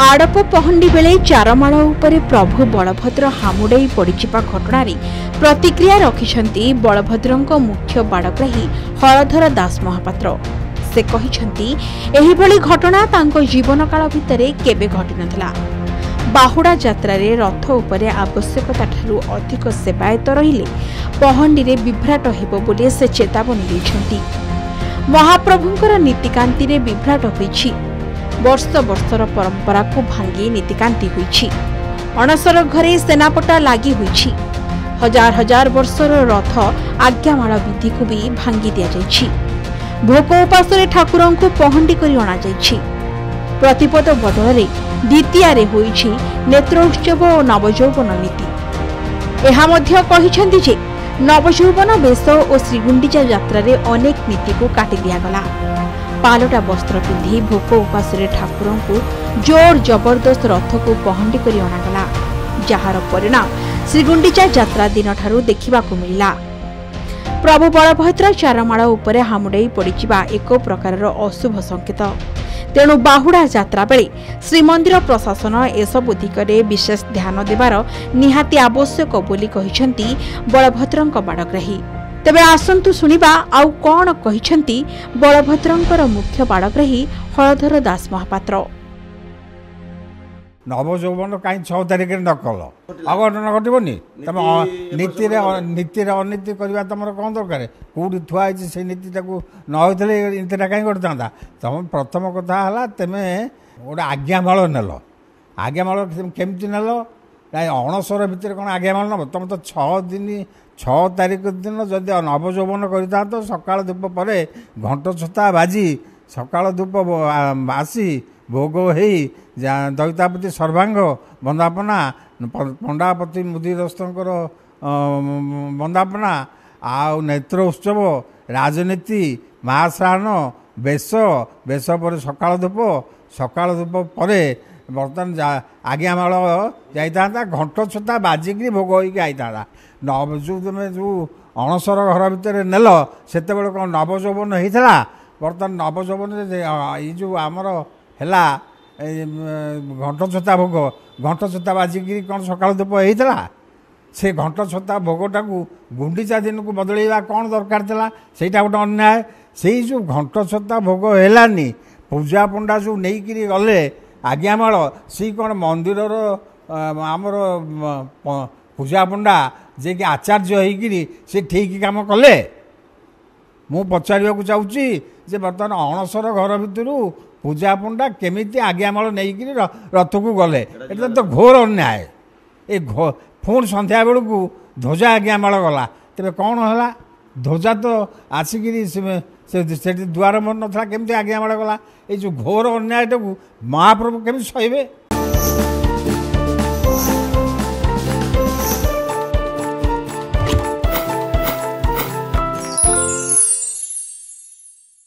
आड़प पहंडी बेले चारमाल उपरे प्रभु बलभद्र हामुड़े पड़िजिबा घटनारे प्रतिक्रिया रखिछंती बलभद्रंक मुख्य बाड़ग्राही हलधर दास महापात्र। से कहिछंती एही भली घटना तांको जीवन काल भितरे केबे घटि नथिला। बाहुड़ा यात्रा रे रथ उपरे आवश्यकता ठारू अधिक सेवायत रहिले पहंडी रे विभ्राट हेबो बोली से चेतावनी दैछंती। महाप्रभुंकर नीतिकांति रे विभ्राट होईछि। वर्ष वर्षर परंपरा को भांगी नीतिकांति होईछि। अणसर घरे सेनापटा लागि होईछि। हजार हजार वर्षर रथ आज्ञामाल विधि को भी भांगी दिया जाइछि। भोक उपास ठाकुर को पहंडी करी अणा जाइछि। प्रतिपद बदल द्वितीय होईछि नेत्रोत्सव और नवजौवन नीति। एहा मध्य कहिछंती जे नवजौवन बेश और श्रीगुंडीचा यात्रा रे अनेक नीति को काटी दिया गला। पालटा वस्त्र पिंधि भोक उपास ठाकुर को जोर जबरदस्त रथ को पहंडी करी अणागला, जार परिणाम श्रीगुंडीचा यात्रा दिन ठारू देखा मिला। प्रभु बलभद्र चारमाल उपरे हामुड़े पड़िजिबा एक प्रकार अशुभ संकेत। तेणु बाहुड़ा यात्रा बेले श्रीमंदिर प्रशासन एसबु दिगरे विशेष ध्यान देवार निहाती आवश्यक बोली कहिछंती बलभद्रंक बाड़ग्राही। तेबे आसंतु सुनिबा आउ कौन कहिछंती बलभद्रंकर मुख्य बाड़ग्राही हलधर दास महापात्र। नवजौवन कहीं 6 तारिख न कल अघटन घटबनी तुम नीति अनीति करवा तुम कौन दरकार कौटी थुआई से नीतिटा न होते नीतिटा कहीं घटता। तुम प्रथम कथा है तुम गोटे आज्ञामाल नेल। आज्ञामाल केमती नेल अणसर भितर कौन आज्ञामाल नब तुम तो 6 तारिख दिन जदि नवजौवन करता तो सकाल धूप पर घंट छता बाजी सकाल धूप आसी भोग हो दैतापति सर्वांग बंदापना पंडापति मुदिदस्तंकर बंदापना आउ नेत्र उत्सव राजनीति महाश्राण बेश पर सकाल धूप पर बर्तमान आज्ञामाल जाता घंट छता बाजिकी भोग होता। जो तुम जो अणसर घर भितर नेल से कौन नवजौवन होता। बर्तमान नवजौवन ये जो आमर है घंट छता भोग घंट छता बाजिकी कौन सकाल धूप होता। से घंट छता भोगटा को गुंडीचा दिन को बदलवा कौन दरकार था ସେଇଟା गोटे अन्याय। से जो घंट छता भोग है पूजा पंडा जो नहीं गले आज्ञामाल सी कौन मंदिर आमर पूजा पंडा जे कि आचार्य होइकिरी से ठीक काम कले। मु पचारिया को चाहूँगी जे बर्तमान अणसर घर भितर पूजा पंडा केमिति आज्ञामाल नहीं रथ को गले एटा तो घोर अन्याय। ए पुणी संध्या बेलू ध्वजा आज्ञामाल गला तेरे कौन है ध्वजा तो आसिकी से द्वार मन ना केमती आज्ञामाल गला। ये जो घोर अन्यायटा को महाप्रभु केमी सहे